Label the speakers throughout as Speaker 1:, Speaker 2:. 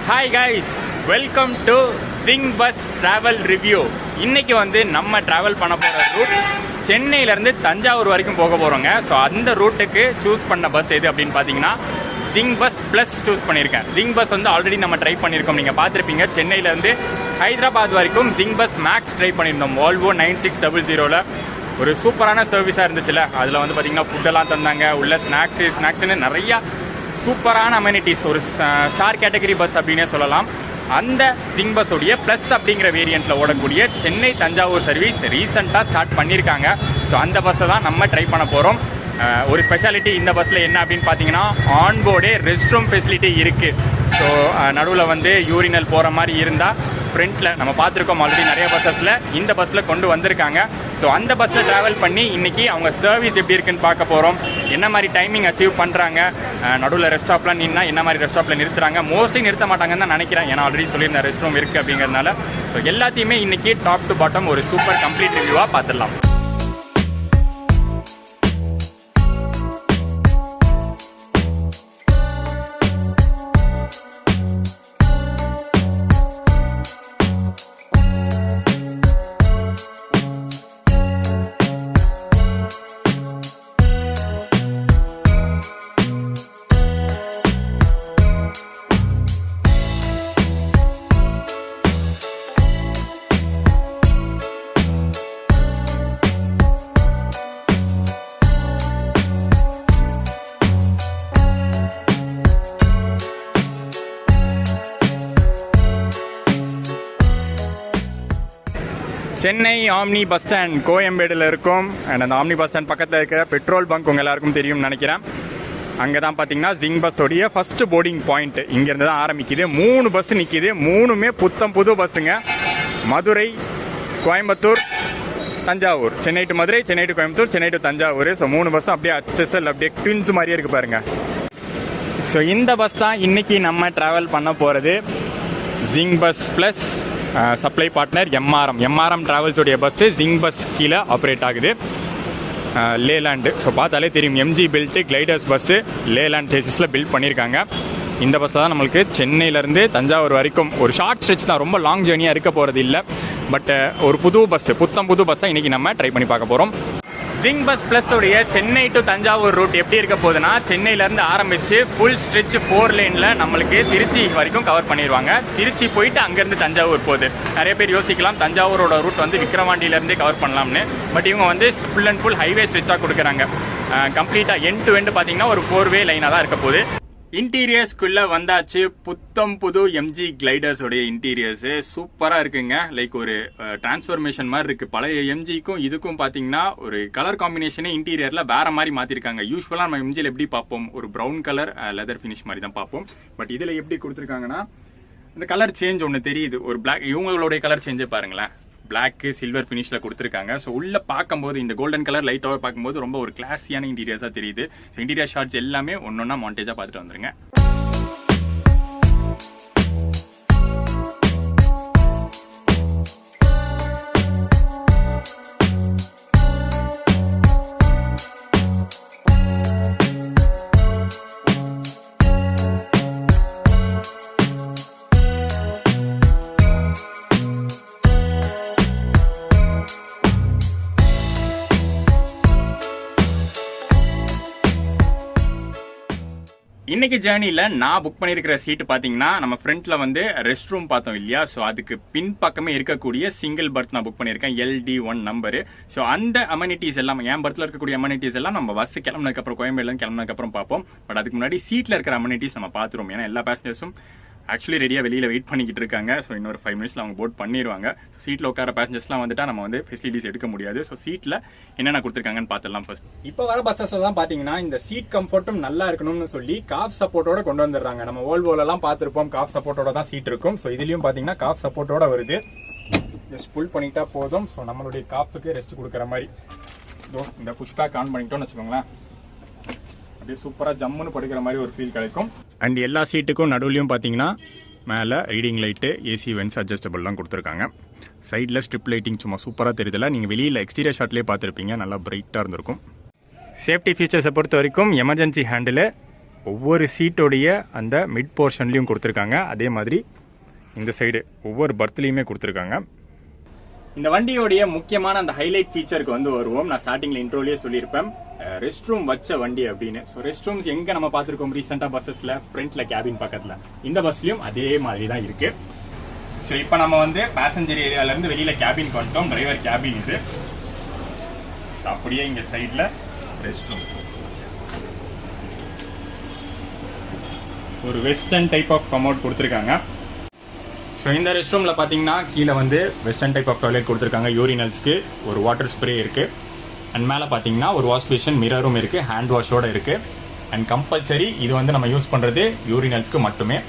Speaker 1: Hi guys, welcome to Singh bus travel review. இன்னைக்கு வந்து நம்ம ட்ராவல் பண்ண போகிற ரூட் சென்னையிலேருந்து தஞ்சாவூர் வரைக்கும் போக போகிறோங்க. ஸோ அந்த ரூட்டுக்கு சூஸ் பண்ண பஸ் எது அப்படின்னு பார்த்தீங்கன்னா ஜிங் பஸ் ப்ளஸ் சூஸ் பண்ணியிருக்கேன். ஜிங் பஸ் வந்து ஆல்ரெடி நம்ம ட்ரை பண்ணியிருக்கோம், நீங்கள் பார்த்துருப்பீங்க. சென்னையிலேருந்து ஹைதராபாத் வரைக்கும் ஜிங் பஸ் மேக்ஸ் ட்ரை பண்ணியிருந்தோம். வால்வோ 9600 ஒரு சூப்பரான சர்வீஸாக இருந்துச்சுல்ல. அதில் வந்து பார்த்திங்கன்னா ஃபுட்டெல்லாம் தந்தாங்க, உள்ள ஸ்நாக்ஸ்னு நிறையா சூப்பரான அமெனிட்டிஸ். ஒரு ஸ்டார் கேட்டகரி பஸ் அப்படின்னே சொல்லலாம். அந்த ஜிங் பஸ்ஸோடைய ப்ளஸ் அப்படிங்கிற வேரியண்ட்டில் ஓடக்கூடிய சென்னை தஞ்சாவூர் சர்வீஸ் ரீசெண்டாக ஸ்டார்ட் பண்ணியிருக்காங்க. ஸோ அந்த பஸ்ஸை தான் நம்ம ட்ரை பண்ண போகிறோம். ஒரு ஸ்பெஷாலிட்டி இந்த பஸ்ஸில் என்ன அப்படின்னு பார்த்தீங்கன்னா, ஆன்போர்டே ரெஸ்ட் ரூம் ஃபெசிலிட்டி இருக்குது. ஸோ நடுவில் வந்து யூரினல் போகிற மாதிரி இருந்தால் ஃப்ரண்ட்டில் நம்ம பார்த்துருக்கோம் ஆல்ரெடி நிறைய பஸ்ஸஸில், இந்த பஸ்ஸில் கொண்டு வந்திருக்காங்க. ஸோ அந்த பஸ்ஸில் ட்ராவல் பண்ணி இன்றைக்கி அவங்க சர்வீஸ் எப்படி இருக்குன்னு பார்க்க போகிறோம். என்ன மாதிரி டைமிங் அச்சீவ் பண்ணுறாங்க, நடுவில் ரெஸ்ட் ஸ்டாப்லாம் நின்னா என்ன மாதிரி ரெஸ்ட் ஸ்டாப்பில் நிறுத்துறாங்க. மோஸ்ட்லி நிறுத்த மாட்டாங்கன்னு தான் நினைக்கிறேன், ஏன்னா ஆல்ரெடி சொல்லியிருந்தேன் ரெஸ்ட் ரூம் இருக்குது அப்படிங்கிறதுனால. ஸோ எல்லாத்தையுமே இன்றைக்கி டாப் டு பாட்டம் ஒரு சூப்பர் கம்ப்ளீட் ரிவ்யூவாக பார்த்துடலாம். சென்னை ஆம்னி பஸ் ஸ்டாண்ட் கோயம்பேடில் இருக்கும். அண்ட் அந்த ஆம்னி பஸ் ஸ்டாண்ட் பக்கத்தில் இருக்கிற பெட்ரோல் பங்க் உங்கள் எல்லாருக்கும் தெரியும்னு நினைக்கிறேன். அங்கே தான் பார்த்தீங்கன்னா ஜிங் பஸ்ஸோடைய ஃபஸ்ட்டு போர்டிங் பாயிண்ட் இங்கேருந்து தான் ஆரம்பிக்குது. 3 பஸ் நிற்கிது, 3மே புது பஸ்ஸுங்க. Madurai, Coimbatore, Thanjavur. Chennai to Madurai, Chennai to Coimbatore, Chennai to Thanjavur. So 3 பஸ்ஸும் அப்படியே HSL அப்படியே ட்வின்ஸ் மாதிரியே இருக்குது பாருங்கள். ஸோ இந்த பஸ் தான் இன்றைக்கி நம்ம ட்ராவல் பண்ண போகிறது. Zing bus plus supply partner MRM ட்ராவல்ஸோடைய பஸ்ஸு ஜிங் பஸ் கீழே ஆப்ரேட் ஆகுது. லேலாண்டு, ஸோ பார்த்தாலே தெரியும், MG build gliders bus Leyland சேசிஸில் பில்ட் பண்ணியிருக்காங்க. இந்த பஸ்ஸில் தான் நம்மளுக்கு சென்னையிலேருந்து தஞ்சாவூர் வரைக்கும் ஒரு ஷார்ட் ஸ்ட்ரெச் தான், ரொம்ப லாங் ஜேர்னியாக இருக்க போகிறது இல்லை. பட் ஒரு புது பஸ்ஸை இன்றைக்கி நம்ம ட்ரை பண்ணி பார்க்க போகிறோம். ஜிங் பஸ் ப்ளஸ் உடைய சென்னை டு தஞ்சாவூர் ரூட் எப்படி இருக்க போகுதுன்னா, சென்னையிலேருந்து ஆரம்பித்து ஃபுல் ஸ்ட்ரெச் 4 லேனில் நம்மளுக்கு திருச்சி வரைக்கும் கவர் பண்ணிடுவாங்க. திருச்சி போயிட்டு அங்கேருந்து தஞ்சாவூர் போகுது. நிறைய பேர் யோசிக்கலாம் தஞ்சாவூரோட ரூட் வந்து விக்கிரவாண்டியிலேருந்தே கவர் பண்ணலாம்னு. பட் இவங்க வந்து ஃபுல் அண்ட் ஃபுல் ஹைவே ஸ்ட்ரெச்சாக கொடுக்குறாங்க. கம்ப்ளீட்டாக எண்ட் டு எண்ட் பார்த்தீங்கன்னா ஒரு 4-வே லைனாக தான் இருக்க போகுது. இன்டீரியர்ஸ்குள்ளே வந்தாச்சு. புது எம்ஜி கிளைடர்ஸோடைய இன்டீரியர்ஸு சூப்பராக இருக்குங்க. லைக் ஒரு டிரான்ஸ்ஃபர்மேஷன் மாதிரி இருக்குது. பழைய எம்ஜிக்கும் இதுக்கும் பார்த்தீங்கன்னா ஒரு கலர் காம்பினேஷனே இன்டீரியரில் வேறு மாதிரி மாற்றிருக்காங்க. யூஸ்வலாக நம்ம எம்ஜியில் எப்படி பார்ப்போம், ஒரு ப்ரௌன் கலர் லெதர் ஃபினிஷ் மாதிரி தான் பார்ப்போம். பட் இதில் எப்படி கொடுத்துருக்காங்கன்னா, இந்த கலர் சேஞ்ச் ஒன்று தெரியுது. ஒரு பிளாக், இவங்களுடைய கலர் சேஞ்சே பாருங்களேன், பிளாக்கு சில்வர் ஃபினிஷில் கொடுத்துருக்காங்க. ஸோ உள்ளே பார்க்கும்போது இந்த கோல்டன் கலர் லைட்டாக பார்க்கும்போது ரொம்ப ஒரு கிளாஸியான இன்டீரியர்ஸாக தெரியுது. ஸோ இன்டீரியர் ஷார்ட்ஸ் எல்லாமே ஒன்றா மாண்டேஜாக பார்த்துட்டு வந்துருங்க. இன்னைக்கு ஜேர்னியில் நான் புக் பண்ணியிருக்கிற சீட்டு பார்த்தீங்கன்னா, நம்ம ஃப்ரண்ட்டில் வந்து ரெஸ்ட் ரூம் பார்த்தோம் இல்லையா. ஸோ அதுக்கு பின் பக்கமே இருக்கக்கூடிய சிங்கிள் பர்த் நான் புக் பண்ணியிருக்கேன், LD1 நம்பரு. ஸோ அந்த அமெனிட்டிஸ் எல்லாம், என் பர்த்தில் இருக்கக்கூடிய அமெனிட்டிஸ் எல்லாம் நம்ம பஸ் கிளம்புனதுக்கப்புறம், கோயம்பேடுலேருந்து கிளம்புனதுக்கப்புறம் பார்ப்போம். பட் அதுக்கு முன்னாடி சீட்டில் இருக்கிற அமெனிட்டிஸ் நம்ம பார்த்துருவோம். ஏன்னா எல்லா பேசஞ்சர்ஸும் ஆக்சுவலி ரெடியாக வெளியில் வெயிட் பண்ணிக்கிட்டு இருக்காங்க. ஸோ இன்னொரு 5 மினிட்ஸில் அவங்க போட் பண்ணிடுவாங்க. ஸோ சீட்டில் உட்கார பேசஞ்சர்ஸ்லாம் வந்துட்டு நம்ம வந்து ஃபெசிலிட்டிஸ் எடுக்க முடியாது. ஸோ சீட்டில் என்னென்ன கொடுத்துருக்காங்கன்னு பார்த்துடலாம். ஃபர்ஸ்ட் இப்போ வர பஸ்ஸஸ் தான் பார்த்தீங்கன்னா இந்த சீட் கம்ஃபர்ட்டும் நல்லா இருக்கணும்னு சொல்லி காஃப் சப்போர்ட்டோட கொண்டு வந்துடுறாங்க. நம்ம வோல்வோலலாம் பார்த்துருப்போம், காஃப் சப்போர்ட்டோட தான் சீட் இருக்கும். ஸோ இதுலேயும் பார்த்தீங்கன்னா காஃப் சப்போர்ட்டோட வருது. ஜஸ்ட் புல் பண்ணிட்டா போதும். ஸோ நம்மளுடைய காஃபுக்கு ரெஸ்ட் கொடுக்குற மாதிரி இந்த புஷ் பேக் ஆன் பண்ணிட்டோம்னு வச்சுக்கோங்களேன், அப்படியே சூப்பராக ஜம்முன்னு படுக்கிற மாதிரி ஒரு ஃபீல் கிடைக்கும். அண்ட் எல்லா சீட்டுக்கும் நடுவுலையும் பார்த்தீங்கன்னா மேலே ரீடிங் லைட்டு, ஏசி வென்ஸ் அட்ஜஸ்டபிள்லாம் கொடுத்துருக்காங்க. சைடில் ஸ்ட்ரிப் லைட்டிங் சும்மா சூப்பராக தெரியுதுல. நீங்கள் வெளியில் எக்ஸ்டீரியர் ஷாட்லேயே பார்த்துருப்பீங்க, நல்லா பிரைட்டாக இருந்திருக்கும். சேஃப்டி ஃபீச்சர்ஸை பொறுத்த வரைக்கும் எமர்ஜென்சி ஹேண்டில், ஒவ்வொரு சீட்டோடைய அந்த மிட் போர்ஷன்லேயும் கொடுத்துருக்காங்க. அதே மாதிரி இந்த சைடு ஒவ்வொரு பர்த்லேயுமே கொடுத்துருக்காங்க. இந்த வண்டியோடைய முக்கியமான அந்த ஹைலைட் ஃபீச்சருக்கு வந்து வருவோம். நான் ஸ்டார்டிங்கில் இன்ட்ரோலேயே சொல்லியிருப்பேன், ரெஸ்ட் ரூம் வச்ச வண்டி அப்படின்னு. ஸோ ரெஸ்ட் ரூம்ஸ் எங்கே நம்ம பார்த்துருக்கோம் ரீசெண்டாக பஸ்ஸஸில், ஃப்ரண்ட்டில் கேபின் பக்கத்தில், இந்த பஸ்லையும் அதே மாதிரி தான் இருக்குது. ஸோ இப்போ நம்ம வந்து பேசஞ்சர் ஏரியாவிலேருந்து வெளியில் கேபின் வந்துட்டோம். டிரைவர் கேபின் இது. ஸோ அப்படியே இங்கே சைடில் ரெஸ்ட் ரூம், ஒரு வெஸ்டர்ன் டைப் ஆஃப் கமோட் கொடுத்துருக்காங்க. ஸோ இந்த ரெஸ்ட் ரூமில் பார்த்தீங்கன்னா கீழே வந்து வெஸ்டர்ன் டைப் ஆஃப் டாய்லெட் கொடுத்துருக்காங்க. யூரினல்ஸ்க்கு ஒரு வாட்டர் ஸ்ப்ரே இருக்குது. அண்ட் மேலே பார்த்தீங்கன்னா ஒரு வாஷ் பேஷன், மிரரும் இருக்குது, ஹேண்ட் வாஷோடு இருக்குது. அண்ட் கம்பல்சரி இது வந்து நம்ம யூஸ் பண்ணுறது யூரினல்ஸ்க்கு மட்டுமே.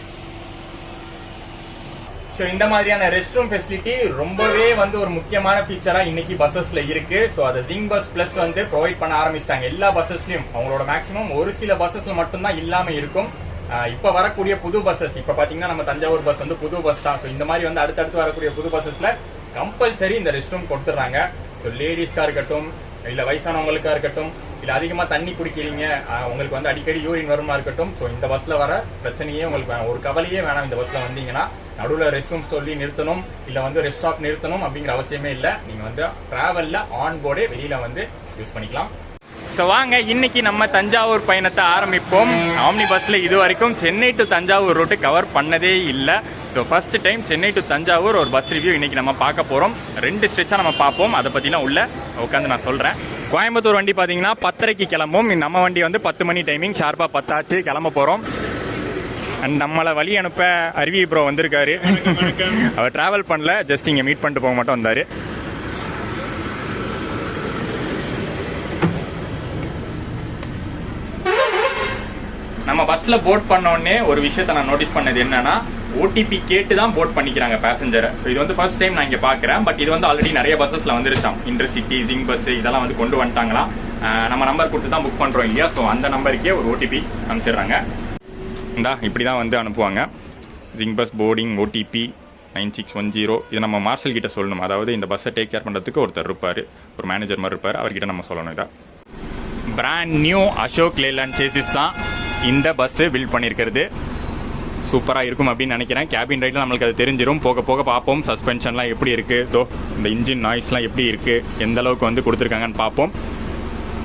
Speaker 1: ஸோ இந்த மாதிரியான ரெஸ்ட் ரூம் ஃபெசிலிட்டி ரொம்பவே வந்து ஒரு முக்கியமான ஃபீச்சராக இன்னைக்கு பஸ்ஸஸில் இருக்குது. ஸோ அதை ஜிங் பஸ் ப்ளஸ் வந்து ப்ரொவைட் பண்ண ஆரம்பிச்சிட்டாங்க எல்லா பஸ்ஸஸ்லையும். அவங்களோட மேக்ஸிமம் ஒரு சில பஸ்ஸஸில் மட்டும்தான் இல்லாமல் இருக்கும். இப்போ வரக்கூடிய புது பஸ்ஸஸ், இப்போ பார்த்தீங்கன்னா நம்ம தஞ்சாவூர் பஸ் வந்து புது பஸ் தான். ஸோ இந்த மாதிரி வந்து அடுத்தடுத்து வரக்கூடிய புது பஸ்ஸஸில் கம்பல்சரி இந்த ரெஸ்ட் ரூம் கொடுத்துட்றாங்க. ஸோ லேடிஸ்க்காக இருக்கட்டும், இல்லை வயசானவங்களுக்காக இருக்கட்டும், இல்லை அதிகமாக தண்ணி குடிக்கிறீங்க, உங்களுக்கு வந்து அடிக்கடி யூரின் வருமா இருக்கட்டும், ஸோ இந்த பஸ்ஸில் வர பிரச்சனையே உங்களுக்கு வேணாம், ஒரு கவலையே வேணாம். இந்த பஸ்ஸில் வந்தீங்கன்னா நடுவில் ரெஸ்ட் ரூம் சொல்லி நிறுத்தணும், இல்லை வந்து ரெஸ்ட் ஸ்டாப் நிறுத்தணும் அப்படிங்கிற அவசியமே இல்லை. நீங்கள் வந்து ட்ராவலில் ஆன் போர்டே வெளியில் வந்து யூஸ் பண்ணிக்கலாம். ஸோ வாங்க இன்னைக்கு நம்ம தஞ்சாவூர் பயணத்தை ஆரம்பிப்போம். ஆம்னி பஸ்ஸில் இது வரைக்கும் Chennai to Thanjavur route cover பண்ணதே இல்லை. So first time Chennai to Thanjavur ஒரு பஸ் ரிவ்யூ இன்னைக்கு நம்ம பார்க்க போகிறோம். 2 ஸ்ட்ரெச்சாக நம்ம பார்ப்போம். அதை பற்றிலாம் உள்ள உட்காந்து நான் சொல்கிறேன். கோயம்புத்தூர் வண்டி பார்த்தீங்கன்னா 10:30க்கு கிளம்பும். நம்ம வண்டி வந்து 10 மணி டைமிங், ஷார்ப்பாக 10 ஆச்சு கிளம்ப போகிறோம். அண்ட் நம்மளை வழி அனுப்ப அருவி ப்ரோ வந்திருக்காரு. அவர் ட்ராவல் பண்ணல, ஜஸ்ட் இங்கே மீட் பண்ணிட்டு போக மட்டும் வந்தார். நம்ம பஸ்ஸில் போட் பண்ணோடனே ஒரு விஷயத்தை நான் நோட்டீஸ் பண்ணது என்னன்னா, ஓடிபி கேட்டு தான் போட் பண்ணிக்கிறாங்க பேசஞ்சரை. ஸோ இது வந்து ஃபர்ஸ்ட் டைம் நான் இங்கே பார்க்குறேன். பட் இது வந்து ஆல்ரெடி நிறைய பஸ்ஸஸில் வந்துருச்சாம். இன்டர்சிட்டி, ஜிங் பஸ் இதெல்லாம் வந்து கொண்டு வந்துட்டாங்களாம். நம்ம நம்பர் கொடுத்து தான் புக் பண்ணுறோம் இல்லையா, ஸோ அந்த நம்பருக்கே ஒரு ஓடிபி அனுப்பிச்சிடுறாங்க. இந்தா இப்படி தான் வந்து அனுப்புவாங்க. ஜிங் பஸ் போர்டிங் ஓடிபி 9610. இது நம்ம மார்ஷல் கிட்ட சொல்லணும். அதாவது இந்த பஸ்ஸை டேக் கேர் பண்ணுறதுக்கு ஒருத்தர் இருப்பார், ஒரு மேனேஜர் மாதிரி இருப்பார், அவர்கிட்ட நம்ம சொல்லணும். இதான் brand new Ashok Leyland chassis தான் இந்த பஸ்ஸு பில்ட் பண்ணியிருக்கிறது. சூப்பராக இருக்கும் அப்படின்னு நினைக்கிறேன். கேபின் ரைட்டில் நம்மளுக்கு அது தெரிஞ்சிடும். போக போக பார்ப்போம் சஸ்பென்ஷன்லாம் எப்படி இருக்குது, இந்த இன்ஜின் நாய்ஸ்லாம் எப்படி இருக்குது, எந்த அளவுக்கு வந்து கொடுத்துருக்காங்கன்னு பார்ப்போம்.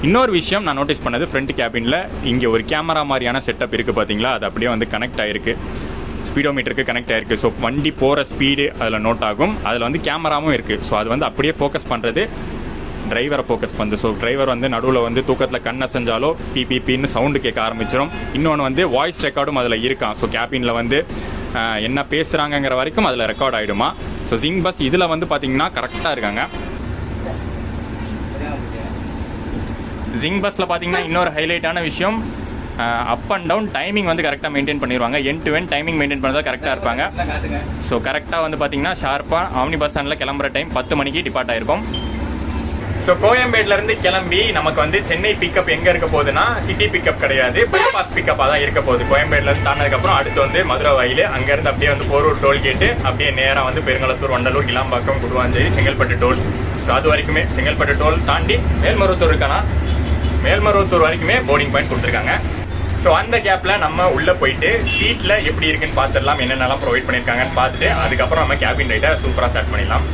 Speaker 1: இன்னொரு விஷயம் நான் நோட்டீஸ் பண்ணது, ஃப்ரண்ட் கேபினில் இங்கே ஒரு கேமரா மாதிரியான செட்டப் இருக்குது பார்த்தீங்களா, அது அப்படியே வந்து கனெக்ட் ஆகிருக்கு, ஸ்பீடோமீட்டருக்கு கனெக்ட் ஆகிருக்கு. ஸோ வண்டி போகிற ஸ்பீடு அதில் நோட் ஆகும். அதில் வந்து கேமராவும் இருக்குது. ஸோ அது வந்து அப்படியே ஃபோக்கஸ் பண்ணுறது டிரைவரை ஃபோக்கஸ் பண்ணுது. ஸோ டிரைவர் வந்து நடுவில் வந்து தூக்கத்தில் கண்ணை செஞ்சாலோ பிபிபின்னு சவுண்டு கேட்க ஆரம்பிச்சிடும். இன்னொன்று வந்து வாய்ஸ் ரெக்கார்டும் அதில் இருக்கான். ஸோ கேபினில் வந்து என்ன பேசுகிறாங்கங்கிற வரைக்கும் அதில் ரெக்கார்ட் ஆகிடுமா. ஸோ ஜிங் பஸ் இதில் வந்து பார்த்தீங்கன்னா கரெக்டாக இருக்காங்க. ஜிங் பஸ்ஸில் பார்த்தீங்கன்னா இன்னொரு ஹைலைட்டான விஷயம், அப் அண்ட் டவுன் டைமிங் வந்து கரெக்டாக மெயின்டைன் பண்ணிடுவாங்க. End to end timing maintain பண்ணுறதா கரெக்டாக இருப்பாங்க. ஸோ கரெக்டாக வந்து பார்த்தீங்கன்னா ஷார்ப்பாக ஆம்னி பஸ் ஸ்டாண்டில் கிளம்புற டைம் 10 மணிக்கு டிபார்ட் ஆகிருக்கும். ஸோ கோயம்பேடுலேருந்து கிளம்பி நமக்கு வந்து சென்னை பிக்கப் எங்கே இருக்க போகுதுன்னா, சிட்டி பிக்கப் கிடையாது, பைபாஸ் பிக்கப்பாக தான் இருக்க போகுது. கோயம்பேடுலேருந்து தாண்டதுக்கப்புறம் அடுத்து வந்து மதுரை வயல், அங்கேருந்து அப்படியே வந்து போரூர் டோல்கேட்டு, அப்படியே நேராக வந்து பெருங்களத்தூர், வண்டலூர், கிளாம்பாக்கம், குடுவாஞ்சேரி, செங்கல்பட்டு டோல். ஸோ அது வரைக்குமே செங்கல்பட்டு டோல் தாண்டி மேல்மருவத்தூர் இருக்கானா, மேல்மருவத்தூர் வரைக்குமே போர்டிங் பாயிண்ட் கொடுத்துருக்காங்க. ஸோ அந்த கேப்பில் நம்ம உள்ளே போயிட்டு சீட்டில் எப்படி இருக்குன்னு பார்த்துடலாம், என்னென்னலாம் ப்ரொவைட் பண்ணியிருக்காங்கன்னு பார்த்துட்டு அதுக்கப்புறம் நம்ம கேபின் ரைட்டை சூப்பராக ஸ்டார்ட் பண்ணிடலாம்.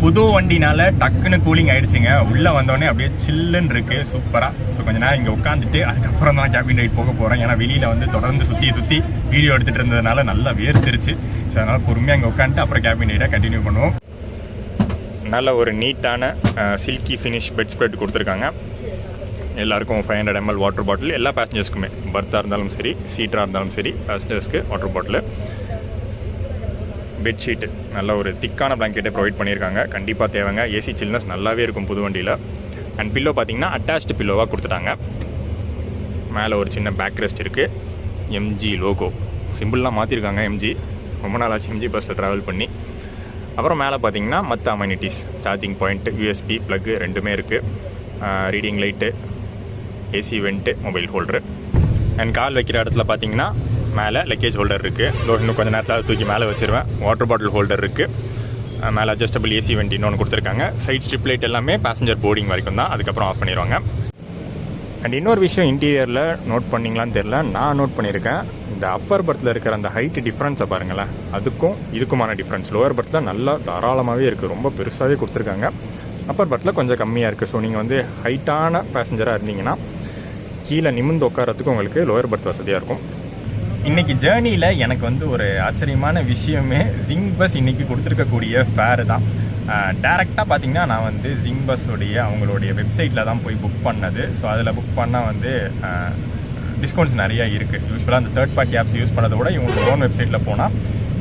Speaker 1: புது வண்டினால டக்குன்னு கூலிங் ஆயிடுச்சுங்க. உள்ளே வந்தோடனே அப்படியே சில்லுன்னு இருக்கு, சூப்பராக. ஸோ கொஞ்ச நேரம் இங்கே உட்காந்துட்டு அதுக்கப்புறம் தான் கேபின் ரைட் போக போகிறேன். ஏன்னா வெளியில் வந்து தொடர்ந்து சுற்றி வீடியோ எடுத்துகிட்டு இருந்ததுனால நல்லா வேர்த்துருச்சு. ஸோ அதனால் பொறுமையாக இங்கே உட்காந்துட்டு அப்புறம் கேபின் ரைட்டை கண்டினியூ பண்ணுவோம். நல்ல ஒரு நீட்டான சில்கி ஃபினிஷ் பெட் ஸ்ப்ரெட் கொடுத்துருக்காங்க. எல்லாருக்கும் 500 ml வாட்டர் பாட்டில், எல்லா பேசஞ்சர்ஸ்க்குமே, பர்த்தாக இருந்தாலும் சரி, சீட்டராக இருந்தாலும் சரி, பேசஞ்சர்ஸ்க்கு வாட்டர் பாட்டில். பெட்ஷீட்டு நல்ல ஒரு திக்கான பிளாங்கெட்டை ப்ரொவைட் பண்ணியிருக்காங்க. கண்டிப்பாக தேவைங்க. ஏசி சில்னஸ் நல்லாவே இருக்கும் புது வண்டியில். அண்ட் பில்லோ பார்த்தீங்கன்னா அட்டாச்டு பில்லோவாக கொடுத்துட்டாங்க. மேலே ஒரு சின்ன பேக் ரெஸ்ட் இருக்குது. எம்ஜி லோகோ சிம்பிள்லாம் மாற்றிருக்காங்க. எம்ஜி ரொம்ப நாளாச்சு எம்ஜி பஸ்ஸில் ட்ராவல் பண்ணி. அப்புறம் மேலே பார்த்தீங்கன்னா மற்ற amenities, charging point, USB plug ரெண்டுமே இருக்குது. Reading light, AC vent, mobile holder. And கால் வைக்கிற இடத்துல பார்த்தீங்கன்னா மேலே லக்கேஜ் ஹோல்டர் இருக்குது. இன்னும் கொஞ்சம் நேரத்தில் தூக்கி மேலே வச்சுருவேன். வாட்டர் பாட்டில் ஹோல்டர் இருக்குது. மேலே அட்ஜஸ்டபிள் ஏசி வெண்ட் இன்னொன்று கொடுத்துருக்காங்க. சைட் ஸ்ட்ரிப் லைட் எல்லாமே பேசஞ்சர் போர்டிங் வரைக்கும் தான், அதுக்கப்புறம் ஆஃப் பண்ணிடுவாங்க. அண்ட் இன்னொரு விஷயம் இன்டீரியரில் நோட் பண்ணிங்களான்னு தெரில, நான் நோட் பண்ணியிருக்கேன். இந்த அப்பர் பர்த்தில் இருக்கிற அந்த ஹைட் டிஃப்ரென்ஸை பாருங்களேன், அதுக்கும் இதுக்குமான டிஃப்ரென்ஸ். லோவர் பர்த்தில் நல்லா தாராளமாகவே இருக்குது, ரொம்ப பெருசாகவே கொடுத்துருக்காங்க. அப்பர் பர்த்தில் கொஞ்சம் கம்மியாக இருக்குது. ஸோ நீங்கள் வந்து ஹைட்டான பேசஞ்சராக இருந்தீங்கன்னா கீழே நிமிர்ந்து உட்காரத்துக்கு உங்களுக்கு லோயர் பர்த் வசதியாக இருக்கும். இன்றைக்கி ஜேர்னியில் எனக்கு வந்து ஒரு ஆச்சரியமான விஷயமே ஜிங் பஸ் இன்றைக்கி கொடுத்துருக்கக்கூடிய ஃபேரு தான். டேரெக்டாக பார்த்திங்கன்னா நான் வந்து ஜிங் பஸ்ஸோடைய அவங்களுடைய வெப்சைட்டில் தான் போய் புக் பண்ணது. ஸோ அதில் புக் பண்ணால் வந்து டிஸ்கவுண்ட்ஸ் நிறையா இருக்குது. யூஸ்வலாக அந்த தேர்ட் பார்ட்டி ஆப்ஸ் யூஸ் பண்ணதை விட இவங்களோட ஓன் வெப்சைட்டில் போனால்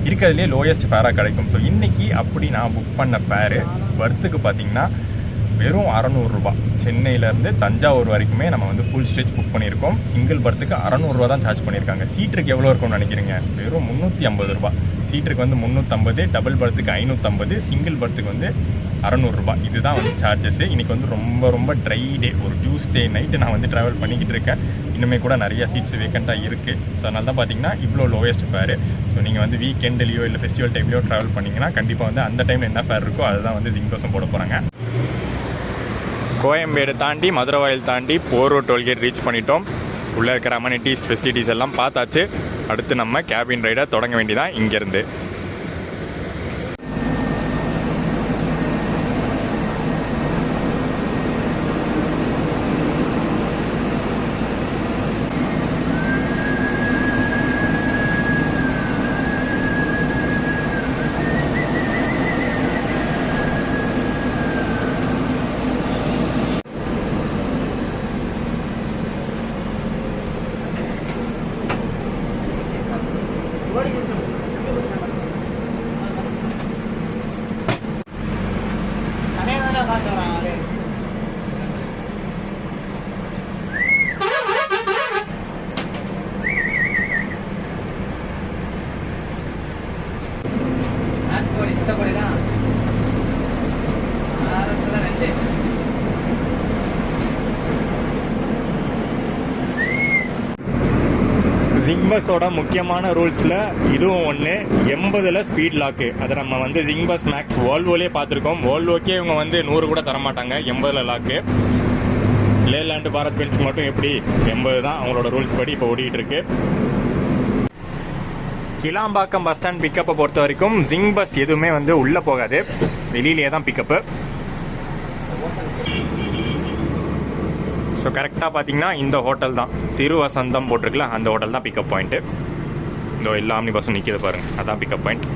Speaker 1: இருக்கிறதுலே லோயஸ்ட் ஃபேராக கிடைக்கும். ஸோ இன்றைக்கி அப்படி நான் புக் பண்ண ஃபேரு பர்த்துக்கு பார்த்திங்கன்னா வெறும் 600 ரூபா. சென்னையிலேருந்து தஞ்சாவூர் வரைக்குமே நம்ம வந்து ஃபுல் ஸ்ட்ரெச் புக் பண்ணியிருக்கோம். சிங்கிள் பர்த்துக்கு 600 ரூபா தான் சார்ஜ் பண்ணியிருக்காங்க. சீட்டுக்கு எவ்வளோ இருக்கும்னு நினைக்கிறீங்க? வெறும் 350 ரூபா. சீட்டுக்கு வந்து 350, டபுள் பர்த்துக்கு 550, சிங்கிள் பர்த்துக்கு வந்து 600 ரூபா. இதுதான் வந்து சார்ஜஸ்ஸு. இன்றைக்கி வந்து ரொம்ப ரொம்ப ட்ரை டே, ஒரு டியூஸ்டே நைட்டு நான் வந்து ட்ராவல் பண்ணிக்கிட்டு இருக்கேன். இன்னுமே கூட நிறையா சீட்ஸ் வேக்கண்ட்டாக இருக்குது. ஸோ அதனால தான் பார்த்தீங்கன்னா இவ்வளோ லோயஸ்ட் ஃபேரு. ஸோ நீங்கள் வந்து வீக்கெண்ட்லேயோ இல்லை ஃபெஸ்டிவல் டைம்லையோ ட்ராவல் பண்ணிங்கன்னா கண்டிப்பாக வந்து அந்த டைமில் என்ன ஃபேர் இருக்கோ அதுதான் வந்து ஜிங் பஸ்ஸும் போட போகிறாங்க. கோயம்பேடு தாண்டி மதுரவாயில் தாண்டி போரூர் டோல்கேட் ரீச் பண்ணிட்டோம். உள்ளே இருக்கிற அமெனிட்டிஸ் ஃபெசிலிட்டிஸ் எல்லாம் பார்த்தாச்சு. அடுத்து நம்ம கேபின் ரைடை தொடங்க வேண்டியதான் இங்கேருந்து. ஜிங் பஸ்ஸோட முக்கியமான ரூல்ஸில் இதுவும் ஒன்று, 80ல் ஸ்பீட் லாக்கு. அதை நம்ம வந்து ஜிங் பஸ் மேக்ஸ் வால்வோலே பார்த்துருக்கோம். வால்வோக்கே இவங்க வந்து 100 கூட தரமாட்டாங்க, 80ல் லாக்கு. லேலாண்டு பாரத் பென்ஸ்க்கு மட்டும் எப்படி 80 தான் அவங்களோட ரூல்ஸ் படி இப்போ ஓடிட்டு இருக்கு. கிளாம்பாக்கம் பஸ் ஸ்டாண்ட் பிக்கப்பை பொறுத்த வரைக்கும் ஜிங் பஸ் எதுவுமே வந்து உள்ளே போகாது, வெளியிலே தான் பிக்கப்பு. ஸோ கரெக்டாக பார்த்தீங்கன்னா இந்த ஹோட்டல் தான், திருவசந்தம் போட்டிருக்குல அந்த ஹோட்டல் தான் பிக்கப் பாயிண்ட்டு. இந்த எல்லா ஆம்னி பஸ்ஸும் நிற்கிது பாருங்கள், அதான் pickup point.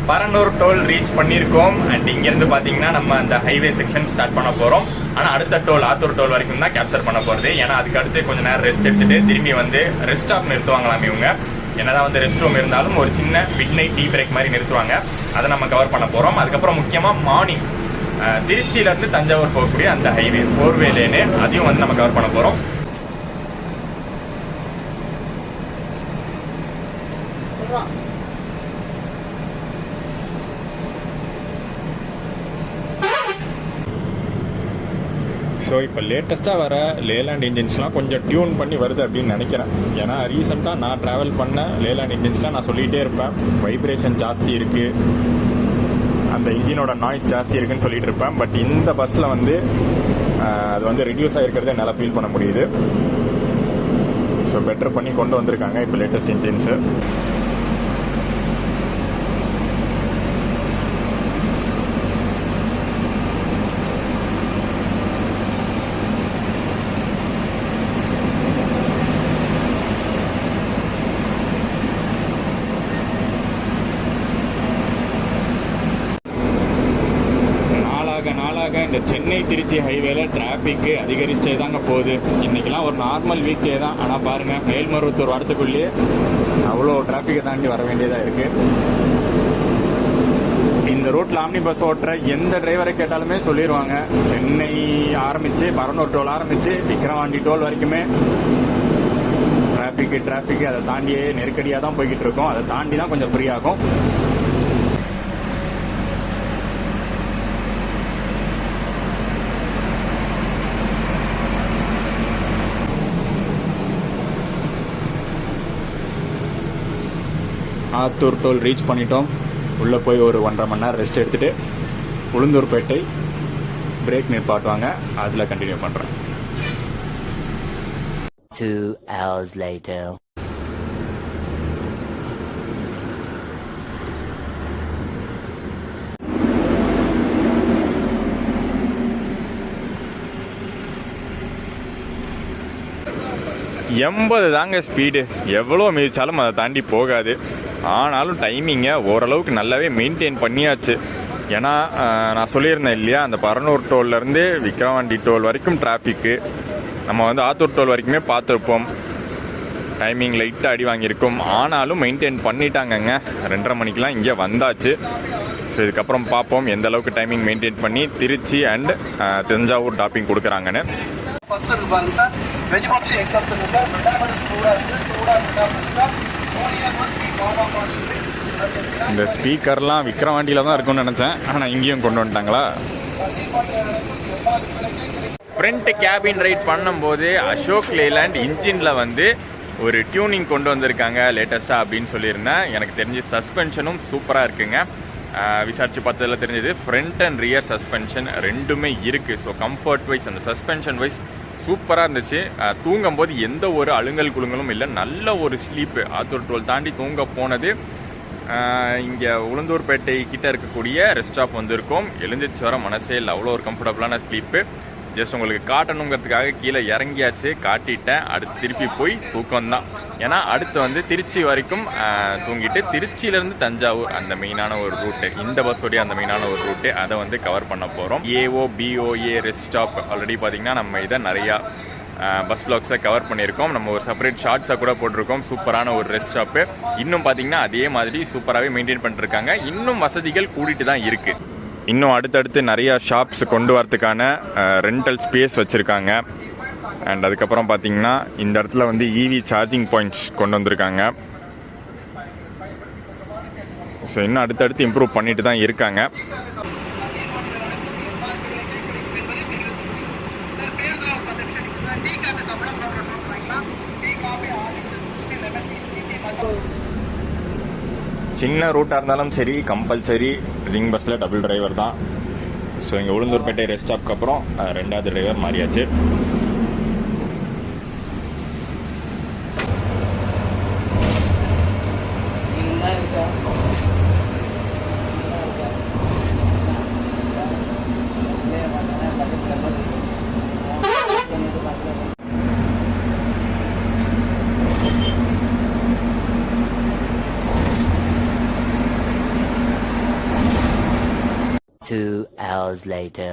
Speaker 1: Paranur toll reach பண்ணியிருக்கோம். அண்ட் இங்கேருந்து பார்த்தீங்கன்னா நம்ம அந்த ஹைவே செக்ஷன் ஸ்டார்ட் பண்ண போகிறோம். ஆனால் அடுத்த டோல் ஆத்தூர் டோல் வரைக்கும் தான் கேப்சர் பண்ண போகிறது. ஏன்னா அதுக்கு அடுத்து கொஞ்சம் நேரம் ரெஸ்ட் எடுத்துட்டு திரும்பி வந்து ரெஸ்ட் ஸ்டாப் நிறுத்துவாங்களாம் இவங்க. என்னதான் வந்து ரெஸ்ட் ரூம் இருந்தாலும் ஒரு சின்ன மிட் நைட் டீ பிரேக் மாதிரி நிறுத்துவாங்க, அதை நம்ம கவர் பண்ண போகிறோம். அதுக்கப்புறம் முக்கியமாக மார்னிங் திருச்சியிலேருந்து தஞ்சாவூர் போகக்கூடிய அந்த ஹைவே 4-வே லேனு, அதையும் வந்து நம்ம கவர் பண்ண போகிறோம். ஸோ இப்போ லேட்டஸ்ட்டாக வர லேலாண்ட் இன்ஜின்ஸ்லாம் கொஞ்சம் டியூன் பண்ணி வருது அப்படின்னு நினைக்கிறேன். ஏன்னா ரீசெண்டாக நான் ட்ராவல் பண்ண லேலாண்ட் இன்ஜின்ஸ்லாம் நான் சொல்லிகிட்டே இருப்பேன், வைப்ரேஷன் ஜாஸ்தி இருக்குது, அந்த இன்ஜினோட நாய்ஸ் ஜாஸ்தி இருக்குன்னு சொல்லிட்டு இருப்பேன். பட் இந்த பஸ்ஸில் வந்து அது வந்து ரெடியூஸ் ஆகிருக்கிறத என்னால் ஃபீல் பண்ண முடியுது. ஸோ பெட்டர் பண்ணி கொண்டு வந்திருக்காங்க இப்போ லேட்டஸ்ட் இன்ஜின்ஸு. நாளாக இந்த சென்னை திருச்சி ஹைவேல டிராஃபிக்கு அதிகரிச்சே தாங்க போகுது. இன்றைக்கெலாம் ஒரு நார்மல் வீக்கே தான். ஆனால் பாருங்கள், மேல்மருவத்தூர் வரத்துக்குள்ளேயே அவ்வளோ டிராஃபிக்கை தாண்டி வர வேண்டியதாக இருக்குது. இந்த ரூட்டில் ஆம்னி பஸ் ஓட்டுற எந்த டிரைவரை கேட்டாலுமே சொல்லிடுவாங்க, சென்னை ஆரம்பித்து பரனூர் டோல் ஆரம்பித்து விக்கிரவாண்டி டோல் வரைக்குமே டிராஃபிக்கு அதை தாண்டியே நெருக்கடியாக தான் போய்கிட்டு இருக்கோம். அதை தாண்டி தான் கொஞ்சம் ஃப்ரீ ஆகும். ஆத்தூர் டோல் ரீச் பண்ணிட்டோம். உள்ளே போய் ஒரு 1.5 மணி நேரம் ரெஸ்ட் எடுத்துகிட்டு உளுந்தூர்பேட்டை பிரேக் நிற்பாட்டுவாங்க, அதில் கண்டினியூ பண்ணுறேன்.
Speaker 2: 2 hours later.
Speaker 1: எண்பது தாங்க ஸ்பீடு. எவ்வளோ மிதிச்சாலும் அதை தாண்டி போகாது. ஆனாலும் டைமிங்கை ஓரளவுக்கு நல்லாவே மெயின்டைன் பண்ணியாச்சு. ஏன்னா நான் சொல்லியிருந்தேன் இல்லையா, அந்த பரனூர் டோல்லேருந்து விக்கிரவாண்டி டோல் வரைக்கும் டிராஃபிக்கு நம்ம வந்து ஆத்தூர் டோல் வரைக்குமே பார்த்துருப்போம். டைமிங் லைட்டாக அடி வாங்கியிருக்கும். ஆனாலும் மெயின்டைன் பண்ணிட்டாங்கங்க. 2:30 மணிக்கெலாம் இங்கே வந்தாச்சு. ஸோ இதுக்கப்புறம் பார்ப்போம் எந்த அளவுக்கு டைமிங் மெயின்டைன் பண்ணி திருச்சி அண்ட் தஞ்சாவூர் டாப்பிங் கொடுக்குறாங்கன்னு. இந்த ஸ்பீக்கர்லாம் விக்கிரவாண்டியில் தான் இருக்கும்னு நினச்சேன், ஆனால் இங்கேயும் கொண்டு வந்துட்டாங்களா. ஃப்ரண்ட் கேபின் ரைட் பண்ணும்போது அசோக் லேலாண்ட் இன்ஜினில் வந்து ஒரு டியூனிங் கொண்டு வந்திருக்காங்க லேட்டஸ்ட்டாக அப்படின்னு சொல்லியிருந்தேன். எனக்கு தெரிஞ்சு சஸ்பென்ஷனும் சூப்பராக இருக்குங்க. விசாரித்து பார்த்ததில் தெரிஞ்சது ஃப்ரண்ட் அண்ட் ரியர் சஸ்பென்ஷன் ரெண்டுமே இருக்குது. ஸோ கம்ஃபர்ட் வைஸ் அந்த சஸ்பென்ஷன் வைஸ் சூப்பராக இருந்துச்சு. தூங்கும்போது எந்த ஒரு அழுங்கல் குழுங்கலும் இல்லை. நல்ல ஒரு ஸ்லீப்பு. ஆத்தூர் டோல் தாண்டி தூங்க போனது இங்கே உளுந்தூர்பேட்டை கிட்டே இருக்கக்கூடிய ரெஸ்ட் ஸ்டாப் வந்திருக்கோம். எழுந்திரிச்சு வர மனசே இல்லை. அவ்வளோ ஒரு கம்ஃபர்டபுளான ஸ்லீப்பு. ஜஸ்ட் உங்களுக்கு காட்டணுங்கிறதுக்காக கீழே இறங்கியாச்சு, காட்டிட்டேன். அடுத்து திருப்பி போய் தூக்கம்தான். ஏன்னா அடுத்து வந்து திருச்சி வரைக்கும் தூங்கிட்டு திருச்சியிலேருந்து தஞ்சாவூர் அந்த மெயினான ஒரு ரூட்டு, இந்த பஸ்ஸோடைய அந்த மெயினான ஒரு ரூட்டு, அதை வந்து கவர் பண்ண போகிறோம். AOBOA ரெஸ்ட் ஸ்டாப் ஆல்ரெடி பார்த்திங்கன்னா நம்ம இதை நிறையா பஸ் வ்ளாக்ஸை கவர் பண்ணியிருக்கோம். நம்ம ஒரு செப்பரேட் ஷார்ட்ஸை கூட போட்டிருக்கோம். சூப்பரான ஒரு ரெஸ்ட் ஸ்டாப்பு. இன்னும் பார்த்திங்கன்னா அதே மாதிரி சூப்பராகவே மெயின்டைன் பண்ணிருக்காங்க. இன்னும் வசதிகள் கூட்டிகிட்டு தான் இருக்குது. இன்னும் அடுத்தடுத்து நிறையா ஷாப்ஸ் கொண்டு வரதுக்கான ரெண்டல் ஸ்பேஸ் வச்சுருக்காங்க. அண்ட் அதுக்கப்புறம் பார்த்திங்கன்னா இந்த இடத்துல வந்து EV சார்ஜிங் பாயிண்ட்ஸ் கொண்டு வந்திருக்காங்க. ஸோ இன்னும் அடுத்தடுத்து இம்ப்ரூவ் பண்ணிட்டு தான் இருக்காங்க. சின்ன ரூட்டாக இருந்தாலும் சரி, கம்பல்சரி ஜிங் பஸ்ஸில் டபுள் டிரைவர் தான். ஸோ இங்கே உளுந்தூர்பேட்டை ரெஸ்ட் ஸ்டாப்க்கு அப்புறம் 2வது டிரைவர் மாறியாச்சு.
Speaker 2: Two hours later.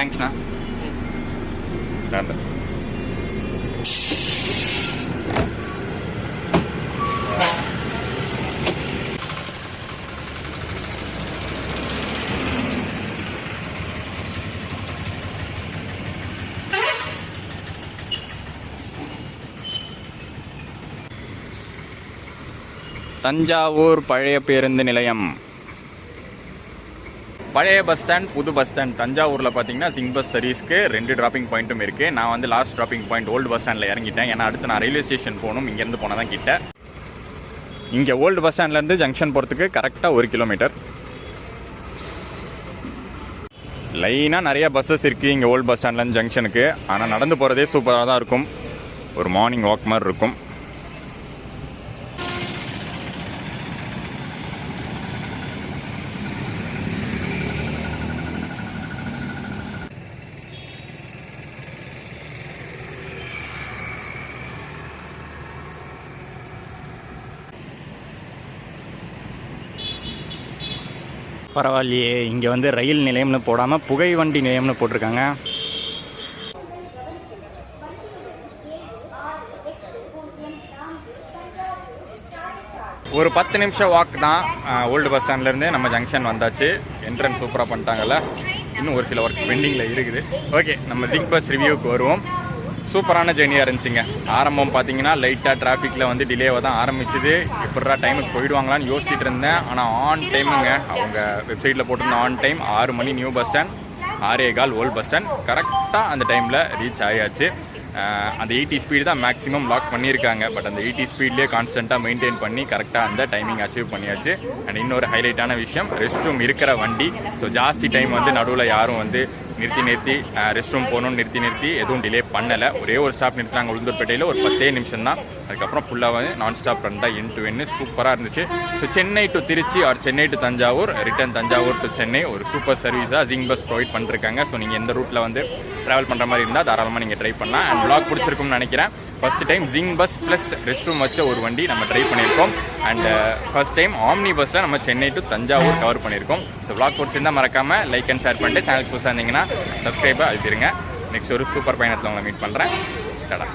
Speaker 1: தேங்க்ஸ்ண்ணா. தஞ்சாவூர் பழைய பேருந்து நிலையம். பழைய பஸ் ஸ்டாண்ட், புது பஸ் ஸ்டாண்ட். தஞ்சாவூரில் பார்த்தீங்கன்னா ஜிங் பஸ் சர்வீஸ்க்கு 2 டிராப்பிங் பாயிண்ட்டும் இருக்குது. நான் வந்து last dropping point old bus ஸ்டாண்டில் இறங்கிட்டேன். ஏன்னா அடுத்து நான் ரயில்வே ஸ்டேஷன் போகணும். இங்கேருந்து போனால் தான் கிட்ட. இங்கே ஓல்டு பஸ் ஸ்டாண்ட்லேருந்து ஜங்ஷன் போகிறதுக்கு கரெக்டாக 1 கிலோமீட்டர். லைனாக நிறைய பஸ்ஸஸ் இருக்குது இங்கே ஓல்டு பஸ் ஸ்டாண்ட்லேருந்து ஜங்ஷனுக்கு. ஆனால் நடந்து போகிறதே சூப்பராக தான் இருக்கும். ஒரு மார்னிங் வாக் மாதிரி இருக்கும். பரவாயில்லையே, இங்கே வந்து ரயில் நிலையம்னு போடாமல் புகை வண்டி நிலையம்னு போட்டிருக்காங்க. ஒரு 10 நிமிஷம் வாக் தான் ஓல்டு பஸ் ஸ்டாண்ட்லேருந்து நம்ம ஜங்ஷன் வந்தாச்சு. என்ட்ரன்ஸ் சூப்பராக பண்ணிட்டாங்கல்ல. இன்னும் ஒரு சில ஒர்க்ஸ் பெண்டிங்கில் இருக்குது. ஓகே, நம்ம ஜிங் பஸ் ரிவ்யூக்கு வருவோம். சூப்பரான ஜேர்னியாக இருந்துச்சுங்க. ஆரம்பம் பார்த்தீங்கன்னா லைட்டாக டிராஃபிக்கில் வந்து டிலேவாக தான் ஆரம்பிச்சுது. எப்படா டைமுக்கு போயிடுவாங்களான்னு யோசிச்சுட்டு இருந்தேன். ஆனால் ஆன் டைமுங்க, அவங்க வெப்சைட்டில் போட்டிருந்த ஆன் டைம் 6 மணி new bus stand, 6:15 old bus stand. கரெக்டாக அந்த டைமில் ரீச் ஆயாச்சு. அந்த 80 ஸ்பீடு தான் மேக்ஸிமம் லாக் பண்ணியிருக்காங்க. பட் அந்த 80 ஸ்பீட்லேயே கான்ஸ்டண்ட்டாக மெயின்டைன் பண்ணி கரெக்டாக அந்த டைமிங் அச்சீவ் பண்ணியாச்சு. அண்ட் இன்னொரு ஹைலைட்டான விஷயம், ரெஸ்ட் ரூம் இருக்கிற வண்டி. ஸோ ஜாஸ்தி டைம் வந்து நடுவில் யாரும் வந்து நிறுத்தி ரெஸ்ட் ரூம் போகணுன்னு நிறுத்தி எதுவும் டிலே பண்ணலை. ஒரே ஒரு ஸ்டாப் நிறுத்தினாங்க உளுந்தூர்பேட்டையில். ஒரு 10 நிமிஷம் தான். அதுக்கப்புறம் ஃபுல்லாக வந்து நான் ஸ்டாப் ரன் தான், என் டு என்னு சூப்பராக இருந்துச்சு. So Chennai to Trichy or Chennai to Thanjavur, return Thanjavur to Chennai ஒரு சூப்பர் சர்வீஸாக ஜிங் பஸ் ப்ரொவைட் பண்ணிருக்காங்க. ஸோ நீங்கள் எந்த ரூட்டில் வந்து ட்ராவல் பண்ணுற மாதிரி இருந்தால் தாராளமாக நீங்கள் ட்ரை பண்ணலாம். அண்ட் வ்ளாக் பிடிச்சிருக்கும்னு நினைக்கிறேன். First time Zing bus plus rest room வச்ச ஒரு வண்டி நம்ம ட்ரை பண்ணியிருக்கோம். அண்ட் ஃபர்ஸ்ட் டைம் ஆம்னி பஸ்ஸில் நம்ம சென்னை டு தஞ்சாவூர் கவர் பண்ணியிருக்கோம். ஸோ வ்ளாக் பிடிச்சிருந்தால் மறக்காமல் லைக் அண்ட் ஷேர் பண்ணிட்டு சேனல் புதுசாக இருந்தீங்கன்னா சப்ஸ்கிரைபாக அழுத்திடுங்க. நெக்ஸ்ட் ஒரு சூப்பர் பயணத்தில் உங்களை மீட் பண்ணுறேன். டடா.